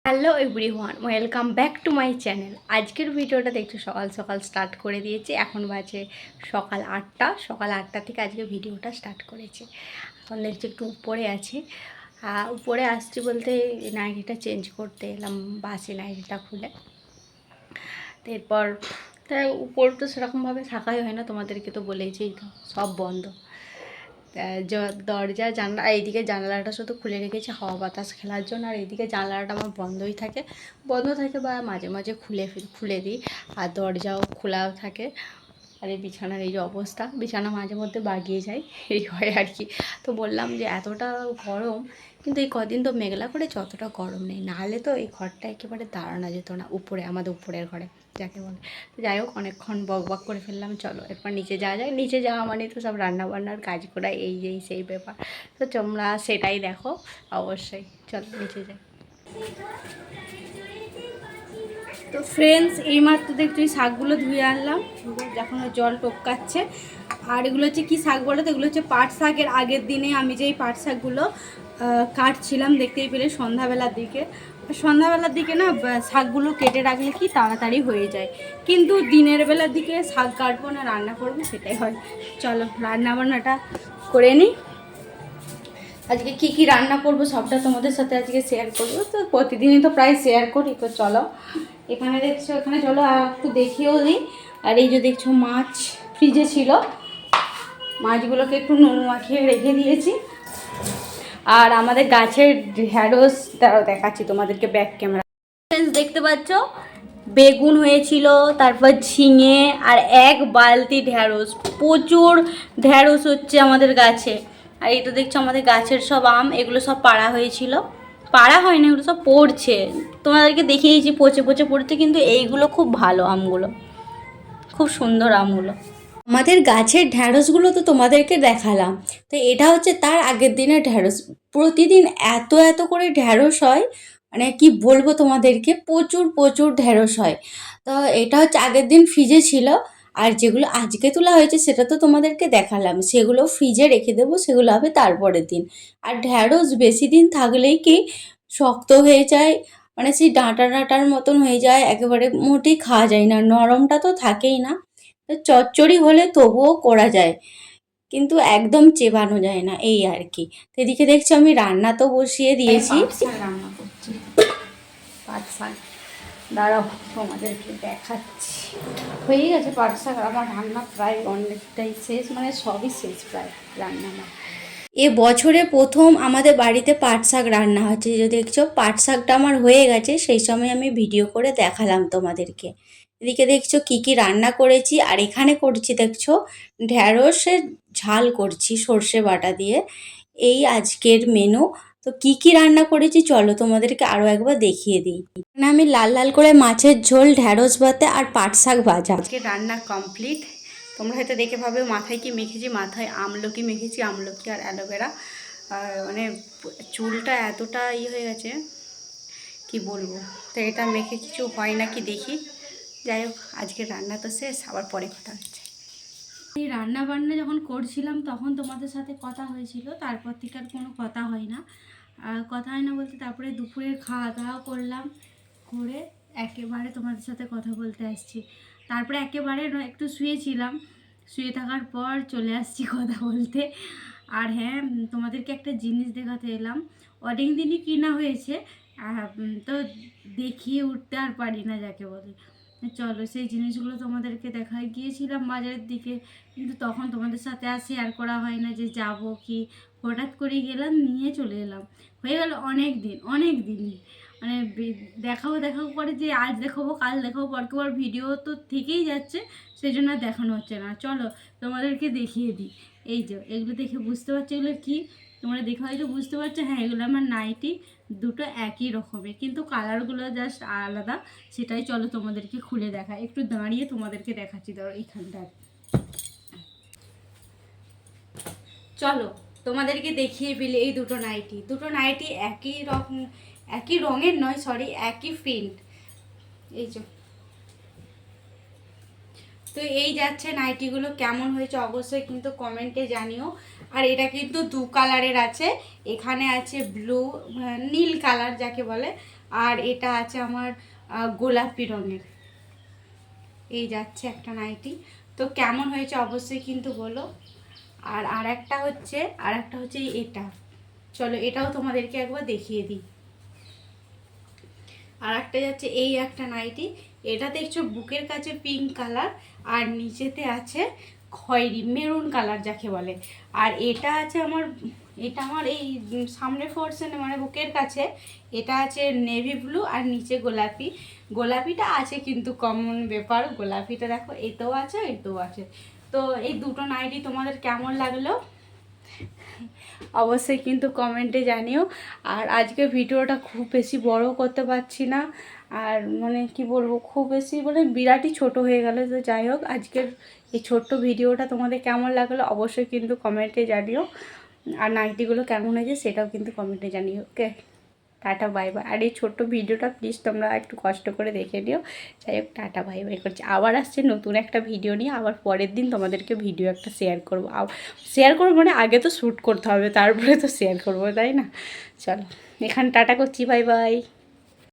Hello everyone, welcome back to my channel. আজকের ভিডিওটা দেখতে সকাল সকাল স্টার্ট করে দিয়েছি। এখন বাজে সকাল 8টা। সকাল 8টা থেকে আজকে ভিডিওটা স্টার্ট করেছি। এখন দেখছি একটু উপরে আছি। উপরে আসছি বলতে নাইটিটা চেঞ্জ করতে এলাম, বাসি নাইটিটা খুলে। এরপর তাই উপর তো সেরকমভাবে থাকাই হয় না, তোমাদেরকে তো বলেইছি সব বন্ধ। দরজা জানলা, এইদিকে জানালাটা শুধু খুলে রেখেছি হাওয়া বাতাস খেলার জন্য, আর এইদিকে জানলাটা আমার বন্ধ থাকে বা মাঝে মাঝে খুলে দিই। আর দরজাও খোলাও থাকে। আর এই বিছানার এই যে অবস্থা, বিছানা মাঝে মধ্যে বাগিয়ে যায়, এই হয় আর কি। তো বললাম যে এতটা গরম, কিন্তু এই কদিন তো মেঘলা করেছে, অতটা গরম নেই। নাহলে তো এই ঘরটা একেবারে দাঁড়ানো যেত না, উপরে আমাদের উপরের ঘরে যাকে বলে। তো যাই হোক, অনেকক্ষণ বক করে ফেললাম। চলো এরপর নিচে যাওয়া যায়। নিচে যাওয়া মানে তো সব রান্নাবান্নার কাজ করা, এই সেই ব্যাপার। তো তোমরা সেটাই দেখো অবশ্যই। চলো নিচে যাই। তো ফ্রেন্ডস, এইমাত্র দেখছি ওই শাকগুলো ধুয়ে আনলাম, যখন ওই জল টপকাচ্ছে। আর এগুলো হচ্ছে কী শাক বলো তো? এগুলো হচ্ছে পাট শাক। এর আগের দিনে আমি যে এই পাট শাকগুলো কাটছিলাম, দেখতেই পেলে সন্ধ্যাবেলার দিকে না শাকগুলো কেটে রাখলে কি তাড়াতাড়ি হয়ে যায়। কিন্তু দিনের বেলার দিকে শাক কাটবো না রান্না করবো, সেটাই হয়। চলো রান্না বান্নাটা করে নিই। আজকে কি কি রান্না করব সবটা তোমাদের সাথে আজকে শেয়ার করবো। তো প্রতিদিনই তো প্রায় শেয়ার করি। তো চলো, এখানে দেখছো, এখানে চলো একটু দেখিয়েও দিই। আর এই যে দেখছো, মাছ ফ্রিজে ছিল, মাছগুলোকে একটু নুন মাখিয়ে রেখে দিয়েছি। আর আমাদের গাছের ঢ্যাঁড়স দেখাচ্ছি তোমাদেরকে ব্যাক ক্যামেরা। দেখতে পাচ্ছ, বেগুন হয়েছিল, তারপর ঝিঙে, আর এক বালতি ঢ্যাঁড়স। প্রচুর ঢ্যাঁড়স হচ্ছে আমাদের গাছে। আর এটা দেখছো আমাদের গাছের সব আম, এগুলো সব পাড়া হয়েছিল। পাড়া হয়নি, এগুলো সব পড়ছে। তোমাদেরকে দেখিয়েছি পচে পচে পড়ছে, কিন্তু এইগুলো খুব ভালো আমগুলো, খুব সুন্দর আমগুলো। আমাদের গাছের ঢ্যাঁড়সগুলো তো তোমাদেরকে দেখালাম। তো এটা হচ্ছে তার আগের দিনের ঢ্যাঁড়স। প্রতিদিন এত এত করে ঢ্যাঁড়স হয়, মানে কি বলবো তোমাদেরকে, প্রচুর প্রচুর ঢ্যাঁড়স হয়। তো এটা হচ্ছে আগের দিন ফ্রিজে ছিল। আর যেগুলো আজকে তোলা হয়েছে সেটা তো তোমাদেরকে দেখালাম, সেগুলো ফ্রিজে রেখে দেবো, সেগুলো হবে তারপরের দিন। আর ঢ্যাঁড়স বেশি দিন থাকলেই কি শক্ত হয়ে যায়, মানে সেই ডাঁটা ডাঁটার মতন হয়ে যায়, একেবারে মোটেই খাওয়া যায় না, নরমটা তো থাকেই না। চচ্চড়ি হলে তবুও করা যায়, কিন্তু একদম চেবানো যায় না, এই আর কি। তো এদিকে দেখছি আমি রান্না তো বসিয়ে দিয়েছি। রান্না করছি পাট শাক, দাঁড়াও তোমাদেরকে দেখাচ্ছি। হয়ে গেছে পাট শাক, আমার রান্না প্রায় অনেকটাই শেষ, মানে সবই শেষ প্রায় রান্না আমার। এ বছরে প্রথম আমাদের বাড়িতে পাট শাক রান্না হচ্ছে। যে দেখছো পাট শাকটা আমার হয়ে গেছে, সেই সময় আমি ভিডিও করে দেখালাম তোমাদেরকে। এদিকে দেখছো কি কি রান্না করেছি। আর এখানে করছি দেখছো ঢ্যাঁড়সের ঝাল করছি সর্ষে বাটা দিয়ে। এই আজকের মেনু। তো কি কি রান্না করেছি চলো তোমাদেরকে আরও একবার দেখিয়ে দিই। এখানে আমি লাল লাল করে মাছের ঝোল, ঢ্যাঁড়স ভাতে আর পাট শাক ভাজা। আজকে রান্না কমপ্লিট। তোমরা হয়তো দেখে ভাবে মাথায় কি মেখেছি, মাথায় আমলকি মেখেছি, আমলকি আর অ্যালোভেরা। মানে চুলটা এতটা হয়ে গেছে কি বলবো। তো এটা মেখে কিছু হয় না কি দেখি। যাই হোক, আজকের রান্না তো শেষ, আবার পরে কথা হচ্ছে। এই রান্না বান্না যখন করছিলাম তখন তোমাদের সাথে কথা হয়েছিল, তারপর থেকে আর কোনো কথা হয় না। কথা হয় না বলতে তারপরে দুপুরে খাওয়া দাওয়া করলাম, করে একেবারে তোমাদের সাথে কথা বলতে আসছি। তারপরে একেবারে একটু শুয়েছিলাম, শুয়ে থাকার পর চলে আসছি কথা বলতে। আর হ্যাঁ, তোমাদেরকে একটা জিনিস দেখাতে এলাম, অনেক দিনই কিনা হয়েছে, তো দেখিয়ে উঠতে আর পারি না যাকে বলে। চলো সেই জিনিসগুলো তোমাদেরকে দেখায়। গিয়েছিলাম বাজারের দিকে, কিন্তু তখন তোমাদের সাথে আর শেয়ার করা হয় না যে যাব কি। হঠাৎ করে গেলাম, নিয়ে চলে এলাম। হয়ে গেল অনেক দিন, মানে দেখাবো করে যে আজ দেখাবো কাল দেখাবো, পর ভিডিও তো থেকেই যাচ্ছে, সেই জন্য আর দেখানো হচ্ছে না। চলো তোমাদেরকে দেখিয়ে দিই। এই যে এগুলো দেখে বুঝতে পারছো এগুলো কি, তোমরা দেখে হয়তো বুঝতে পারছো। হ্যাঁ, এগুলো আমার নাইটি, দুটো একই রকমের, কিন্তু কালারগুলো জাস্ট আলাদা। সেটাই চলো তোমাদেরকে খুলে দেখা, একটু দাঁড়িয়ে তোমাদেরকে দেখাচ্ছি। ধরো এইখানটায় চলো তোমাদেরকে দেখিয়ে ফেলি। এই দুটো নাইটি একই রঙের নয়, সরি, একই প্রিন্ট। এই যে, তো এই যাচ্ছে নাইটিগুলো কেমন হয়েছে অবশ্যই কিন্তু কমেন্টে জানিও। আর এটা কিন্তু দু কালারের আছে, এখানে আছে ব্লু, নীল কালার যাকে বলে, আর এটা আছে আমার গোলাপি রঙের। এই যাচ্ছে একটা নাইটি। তো কেমন হয়েছে অবশ্যই কিন্তু বলো। আর একটা হচ্ছে এটা, চলো এটাও তোমাদেরকে একবার দেখিয়ে দিই। আর একটা যাচ্ছে এই একটা নাইটি, এটা দেখছো বুকের কাছে পিঙ্ক কালার আর নিচেতে আছে খয়েরি মেরুন কালার যাকে বলে। আর এটা আছে আমার, এটা আমার এই সামনে পোর্শনে মানে বুকের কাছে, এটা আছে নেভি ব্লু আর নিচে গোলাপি। গোলাপিটা আছে কিন্তু কমন ব্যাপার, গোলাপিটা দেখো এতেও আছে এতেও আছে। তো এই দুটো নাইটি তোমাদের কেমন লাগলো অবশ্যই কিন্তু কমেন্টে জানিও। আর আজকে ভিডিওটা খুব বেশি বড় করতে পারছি না, আর মানে কি বলবো খুব বেশি মানে বিরাটই ছোট হয়ে গেল। তো যাই হোক, আজকের এই ছোট্ট ভিডিওটা তোমাদের কেমন লাগলো অবশ্যই কিন্তু কমেন্টে জানিও। আর নাইটিগুলো কেমন হয়েছে সেটাও কিন্তু কমেন্টে জানিও। ওকে, টাটা বাই বাই। আর এই ছোট্ট ভিডিওটা প্লিজ তোমরা একটু কষ্ট করে দেখে নিও। যাই হোক, টাটা বাই বাই করছি। আবার আসছে নতুন একটা ভিডিও নিয়ে, আবার পরের দিন তোমাদেরকে ভিডিও একটা শেয়ার করবো। শেয়ার করবো মানে আগে তো শ্যুট করতে হবে, তারপরে তো শেয়ার করবো, তাই না? চলো এখানে টাটা করছি, বাই বাই।